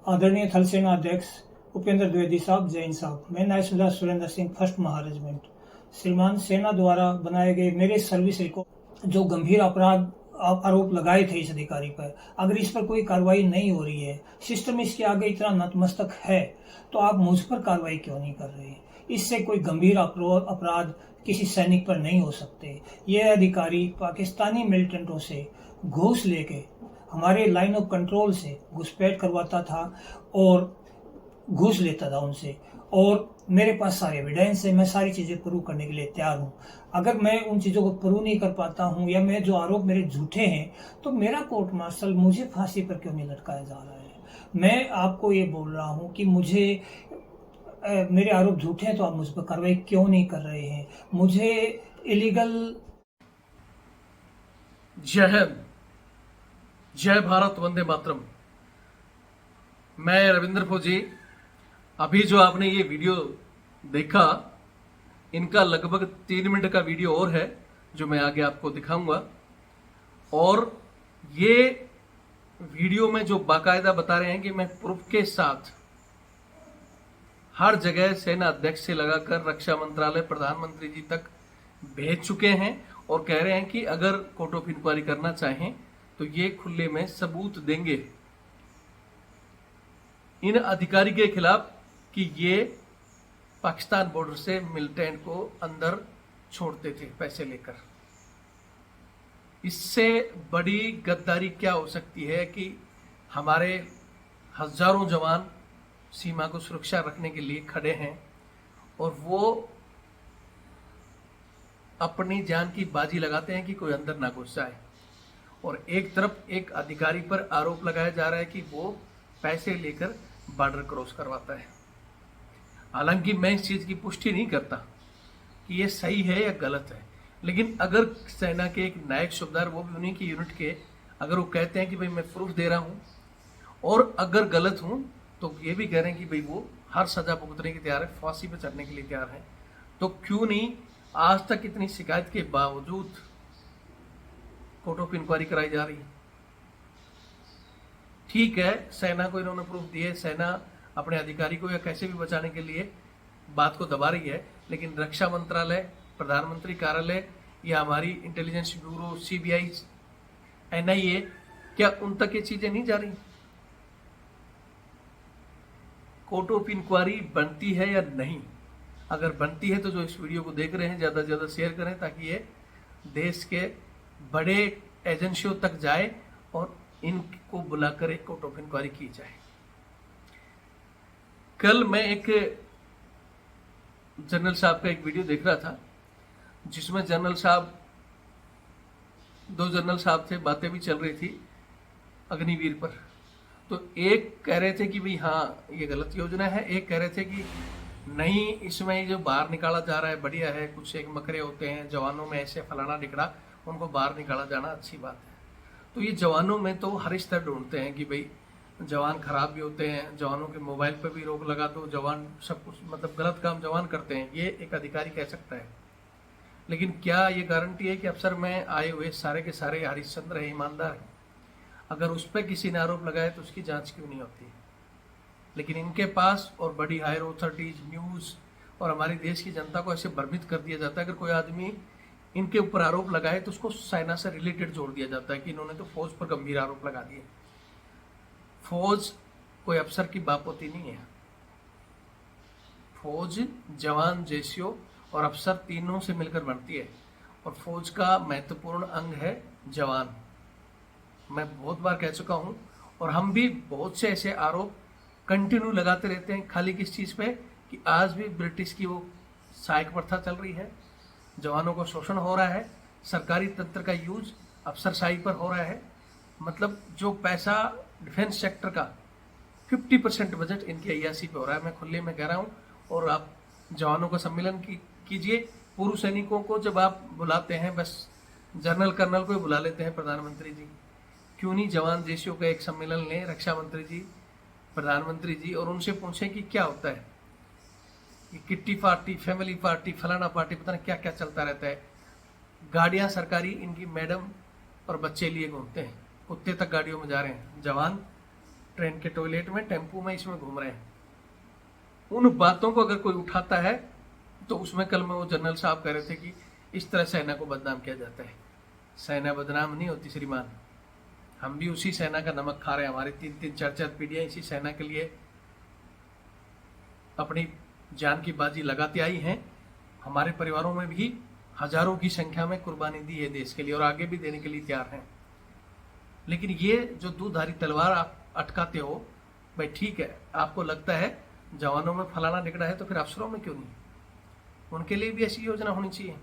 आदरणीय थल सेना अध्यक्ष उपेंद्र द्विवेदी साहब, जैन साहब, मैं नायब सुरेंद्र सिंह, फर्स्ट महारेजिमेंट। श्रीमान, सेना द्वारा बनाए गए मेरे सर्विस रिकॉर्ड जो गंभीर अपराध आरोप लगाए थे इस अधिकारी पर, अगर इस पर कोई कार्रवाई नहीं हो रही है, सिस्टम इसके आगे इतना नतमस्तक है, तो आप मुझ पर कार्रवाई क्यों नहीं कर रहे? इससे कोई गंभीर अपराध किसी सैनिक पर नहीं हो सकते। यह अधिकारी पाकिस्तानी मिलिटेंटों से घूस लेके हमारे लाइन ऑफ कंट्रोल से घुसपैठ करवाता था और घूस लेता था उनसे, और मेरे पास सारे एविडेंस है। मैं सारी चीजें प्रूव करने के लिए तैयार हूँ। अगर मैं उन चीजों को प्रूव नहीं कर पाता हूँ या मैं जो आरोप मेरे झूठे हैं, तो मेरा कोर्ट मार्शल मुझे फांसी पर क्यों नहीं लटकाया जा रहा है? मैं आपको ये बोल रहा हूँ कि मुझे मेरे आरोप झूठे हैं, तो आप मुझ पर कार्रवाई क्यों नहीं कर रहे हैं? मुझे इलीगल। जय हिंद, जय भारत, वंदे मातरम। मैं रविंद्र फौजी। अभी जो आपने ये वीडियो देखा, इनका लगभग 3 मिनट का वीडियो और है जो मैं आगे आपको दिखाऊंगा। और ये वीडियो में जो बाकायदा बता रहे हैं कि मैं प्रूफ के साथ हर जगह सेना अध्यक्ष से लगाकर रक्षा मंत्रालय, प्रधानमंत्री जी तक भेज चुके हैं और कह रहे हैं कि अगर कोर्ट ऑफ इंक्वायरी करना चाहें तो ये खुले में सबूत देंगे इन अधिकारी के खिलाफ कि ये पाकिस्तान बॉर्डर से मिलिटेंट को अंदर छोड़ते थे पैसे लेकर। इससे बड़ी गद्दारी क्या हो सकती है कि हमारे हजारों जवान सीमा को सुरक्षा रखने के लिए खड़े हैं और वो अपनी जान की बाजी लगाते हैं कि कोई अंदर ना घुस जाए, और एक तरफ एक अधिकारी पर आरोप लगाया जा रहा है कि वो पैसे लेकर बॉर्डर क्रॉस करवाता है। हालांकि मैं इस चीज की पुष्टि नहीं करता कि ये सही है या गलत है, लेकिन अगर सेना के एक नायक सूबेदार, वो भी उन्हीं की यूनिट के, अगर वो कहते हैं कि भाई मैं प्रूफ दे रहा हूं और अगर गलत हूं, तो ये भी कह रहे हैं कि भाई वो हर सजा भुगतने के तैयार है, फांसी पे चढ़ने के लिए तैयार है, तो क्यों नहीं आज तक इतनी शिकायत के बावजूद कोर्ट ऑफ इंक्वायरी कराई जा रही है? ठीक है, सेना को इन्होंने प्रूफ दिए, सेना अपने अधिकारी को या कैसे भी बचाने के लिए बात को दबा रही है, लेकिन रक्षा मंत्रालय, प्रधानमंत्री कार्यालय या हमारी इंटेलिजेंस ब्यूरो, सीबीआई, एनआईए, क्या उन तक ये चीजें नहीं जा रही? कोर्ट ऑफ इंक्वायरी बनती है या नहीं? अगर बनती है तो जो इस वीडियो को देख रहे हैं ज्यादा से ज्यादा शेयर करें, ताकि ये देश के बड़े एजेंसियों तक जाए और इनको बुलाकर एक कोर्ट ऑफ इंक्वायरी की जाए। कल मैं एक जनरल साहब का एक वीडियो देख रहा था, जिसमें जनरल साहब, 2 जनरल साहब थे, बातें भी चल रही थी अग्निवीर पर। तो एक कह रहे थे कि भाई हाँ ये गलत योजना है, एक कह रहे थे कि नहीं, इसमें जो बाहर निकाला जा रहा है बढ़िया है, कुछ एक मकरे होते हैं जवानों में ऐसे फलाना ढिकड़ा, उनको बाहर निकाला जाना अच्छी बात है। तो ये जवानों में तो हर स्तर ढूंढते हैं कि भाई जवान खराब भी होते हैं, जवानों के मोबाइल पर भी रोक लगा दो, जवान सब कुछ मतलब गलत काम जवान करते हैं, ये एक अधिकारी कह सकता है। लेकिन क्या ये गारंटी है कि अफसर में आए हुए सारे के सारे हरिश्चंद्र है, ईमानदार है? अगर उस पर किसी ने आरोप लगाया तो उसकी जांच क्यों नहीं होती? लेकिन इनके पास और बड़ी हायर अथॉरिटीज, न्यूज और हमारे देश की जनता को ऐसे भ्रमित कर दिया जाता है, अगर कोई आदमी इनके ऊपर आरोप लगाए तो उसको सेना से रिलेटेड जोड़ दिया जाता है कि इन्होंने तो फौज पर गंभीर आरोप लगा दिए। फौज कोई अफसर की बाप होती नहीं है। फौज जवान, जेसीओ और अफसर तीनों से मिलकर बनती है, और फौज का महत्वपूर्ण अंग है जवान। मैं बहुत बार कह चुका हूं, और हम भी बहुत से ऐसे आरोप कंटिन्यू लगाते रहते हैं। खाली किस चीज पे? कि आज भी ब्रिटिश की वो सहायक प्रथा चल रही है, जवानों को शोषण हो रहा है, सरकारी तंत्र का यूज अफसरशाही पर हो रहा है। मतलब जो पैसा डिफेंस सेक्टर का 50% बजट इनकी अय्यासी पे हो रहा है। मैं खुले में कह रहा हूँ। और आप जवानों का सम्मेलन कीजिए, पूर्व सैनिकों को जब आप बुलाते हैं, बस जनरल कर्नल को ही बुला लेते हैं प्रधानमंत्री जी, क्यों नहीं जवान जेसीओ का एक सम्मेलन लें, रक्षा मंत्री जी, प्रधानमंत्री जी, और उनसे पूछें कि क्या होता है ये किट्टी पार्टी, फैमिली पार्टी, फलाना पार्टी, पता नहीं क्या क्या चलता रहता है। गाड़ियां सरकारी इनकी मैडम और बच्चे लिए घूमते हैं, कुत्ते तक गाड़ियों में जा रहे हैं। जवान ट्रेन के टॉयलेट में, टेम्पू में, इसमें घूम रहे हैं। उन बातों को अगर कोई उठाता है तो उसमें कल में वो जनरल साहब कह रहे थे कि इस तरह सेना को बदनाम किया जाता है। सेना बदनाम नहीं होती श्रीमान, हम भी उसी सेना का नमक खा रहे हैं। हमारी 3-3, 4-4 पीढ़ियां इसी सेना के लिए अपनी जान की बाजी लगाती आई हैं। हमारे परिवारों में भी हजारों की संख्या में कुर्बानी दी है देश के लिए और आगे भी देने के लिए तैयार हैं। लेकिन ये जो दूधारी तलवार आप अटकाते हो, भाई ठीक है, आपको लगता है जवानों में फलाना निकला है तो फिर अफसरों में क्यों नहीं? उनके लिए भी ऐसी योजना होनी चाहिए।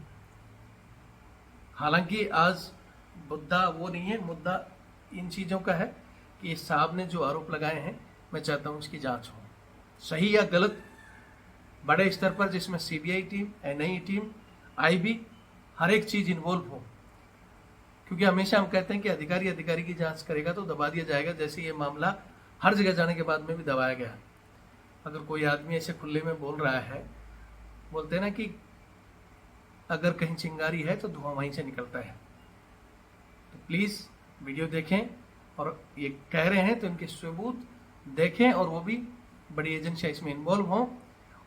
हालांकि आज मुद्दा वो नहीं है, मुद्दा इन चीज़ों का है कि इस साहब ने जो आरोप लगाए हैं, मैं चाहता हूँ इसकी जांच हो, सही या गलत, बड़े स्तर पर जिसमें CBI team, NIA team, IB, हर एक चीज़ इन्वॉल्व हो। क्योंकि हमेशा हम कहते हैं कि अधिकारी की जांच करेगा तो दबा दिया जाएगा, जैसे ये मामला हर जगह जाने के बाद में भी दबाया गया। अगर कोई आदमी ऐसे खुले में बोल रहा है, बोलते हैं ना कि अगर कहीं चिंगारी है तो धुआं वहीं से निकलता है। तो प्लीज़ वीडियो देखें, और ये कह रहे हैं तो इनके सबूत देखें, और वो भी बड़ी एजेंसियाँ इसमें इन्वॉल्व हों,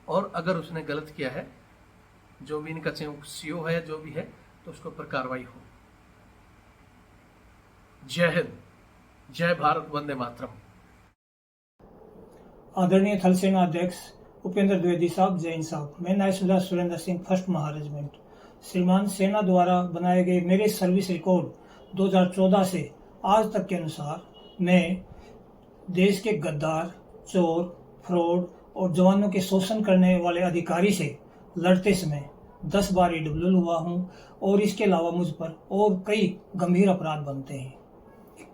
और अगर उसने गलत किया है, जो भी इनका सीओ है, जो भी है, तो उसके ऊपर कार्रवाई हो। जय हिंद, जय भारत, वंदे मातरम। आदरणीय थल सेना अध्यक्ष उपेंद्र द्विवेदी साहब, जैन साहब, मैं नायब सुरेंद्र सिंह, 1st महारेजिमेंट। श्रीमान, सेना द्वारा बनाए गए मेरे सर्विस रिकॉर्ड 2014 से आज तक के अनुसार मैं देश के गद्दार, चोर, फ्रॉड और जवानों के शोषण करने वाले अधिकारी से लड़ते समय 10 बार EWL हुआ हूँ, और इसके अलावा मुझ पर और कई गंभीर अपराध बनते हैं।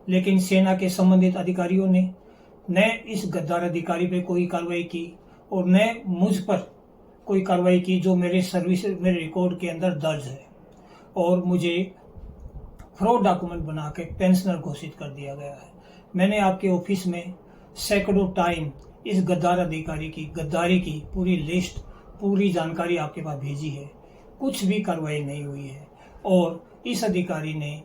लेकिन सेना के संबंधित अधिकारियों ने न इस गद्दार अधिकारी पे कोई कार्रवाई की और न मुझ पर कोई कार्रवाई की जो मेरे रिकॉर्ड के अंदर दर्ज है, और मुझे फ्रॉड डॉक्यूमेंट बना के पेंशनर घोषित कर दिया गया है। मैंने आपके ऑफिस में सैकड़ों टाइम इस गद्दार अधिकारी की गद्दारी की पूरी लिस्ट, पूरी जानकारी आपके पास भेजी है, कुछ भी कार्रवाई नहीं हुई है। और इस अधिकारी ने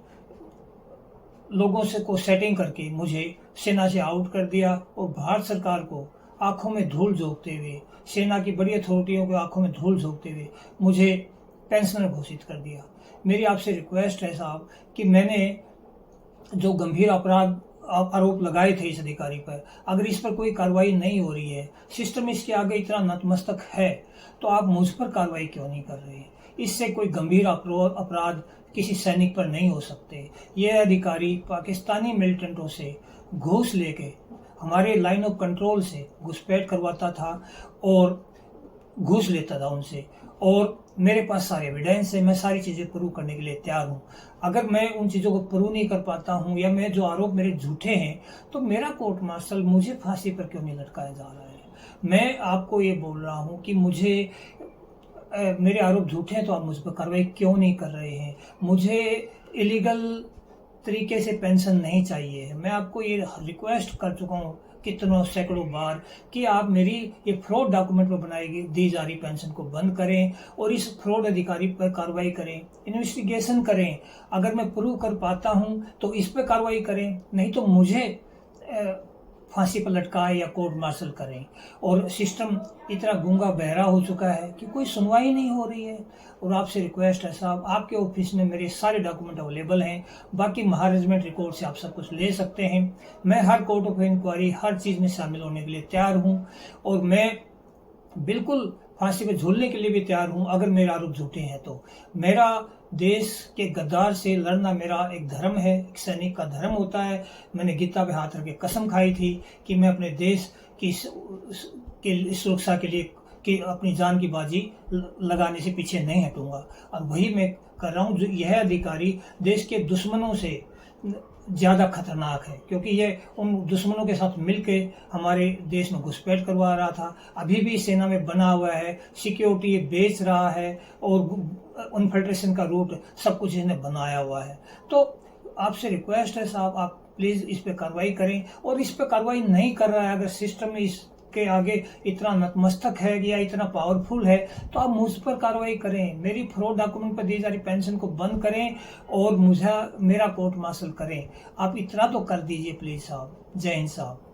लोगों से को सेटिंग करके मुझे सेना से आउट कर दिया, और भारत सरकार को आंखों में धूल झोंकते हुए, सेना की बड़ी अथॉरिटियों को आंखों में धूल झोंकते हुए मुझे पेंशनर घोषित कर दिया। मेरी आपसे रिक्वेस्ट है साहब कि मैंने जो गंभीर आरोप लगाए थे इस अधिकारी पर, अगर इस पर कोई कार्रवाई नहीं हो रही है, सिस्टम इसके आगे इतना नतमस्तक है, तो आप मुझ पर कार्रवाई क्यों नहीं कर रहे? इससे कोई गंभीर अपराध किसी सैनिक पर नहीं हो सकते। यह अधिकारी पाकिस्तानी मिलिटेंटों से घूस लेके हमारे लाइन ऑफ कंट्रोल से घुसपैठ करवाता था और घूस लेता था उनसे, और मेरे पास सारे एविडेंस है, मैं सारी चीज़ें प्रूव करने के लिए तैयार हूँ। अगर मैं उन चीज़ों को प्रूव नहीं कर पाता हूँ, या मैं जो आरोप मेरे झूठे हैं, तो मेरा कोर्ट मार्शल मुझे फांसी पर क्यों नहीं लटकाया जा रहा है? मैं आपको ये बोल रहा हूँ कि मुझे मेरे आरोप झूठे हैं, तो आप मुझ पर कार्रवाई क्यों नहीं कर रहे हैं? मुझे इलीगल तरीके से पेंशन नहीं चाहिए। मैं आपको ये रिक्वेस्ट कर चुका हूँ कितनों सैकड़ों बार कि आप मेरी ये फ्रॉड डॉक्यूमेंट पर बनाई दी जा रही पेंशन को बंद करें, और इस फ्रॉड अधिकारी पर कार्रवाई करें, इन्वेस्टिगेशन करें। अगर मैं प्रूव कर पाता हूँ तो इस पर कार्रवाई करें, नहीं तो मुझे फांसी पर लटकाए या कोर्ट मार्शल करें। और सिस्टम इतना गूंगा बहरा हो चुका है कि कोई सुनवाई नहीं हो रही है। और आपसे रिक्वेस्ट है साहब, आपके ऑफिस में मेरे सारे डॉक्यूमेंट अवेलेबल हैं, बाकी महारेजिमेंट रिकॉर्ड से आप सब कुछ ले सकते हैं। मैं हर कोर्ट ऑफ इंक्वायरी, हर चीज़ में शामिल होने के लिए तैयार हूँ, और मैं बिल्कुल फांसी पे झूलने के लिए भी तैयार हूँ अगर मेरे आरोप झूठे हैं तो। मेरा देश के गद्दार से लड़ना मेरा एक धर्म है, एक सैनिक का धर्म होता है। मैंने गीता पे हाथ रख के कसम खाई थी कि मैं अपने देश की सुरक्षा के लिए कि अपनी जान की बाजी लगाने से पीछे नहीं हटूंगा, और वही मैं कर रहा हूँ। जो यह अधिकारी देश के दुश्मनों से ज़्यादा खतरनाक है, क्योंकि ये उन दुश्मनों के साथ मिलके हमारे देश में घुसपैठ करवा रहा था, अभी भी सेना में बना हुआ है, सिक्योरिटी बेच रहा है, और इन्फिल्ट्रेशन का रूट सब कुछ इसने बनाया हुआ है। तो आपसे रिक्वेस्ट है साहब, आप प्लीज़ इस पे कार्रवाई करें। और इस पे कार्रवाई नहीं कर रहा है, अगर सिस्टम इसके आगे इतना नतमस्तक है या इतना पावरफुल है, तो आप मुझ पर कार्रवाई करें, मेरी फ्रॉड डॉक्यूमेंट पर दी जा रही पेंशन को बंद करें, और मेरा कोर्ट मार्शल करें। आप इतना तो कर दीजिए प्लीज़ साहब। जय हिंद साहब।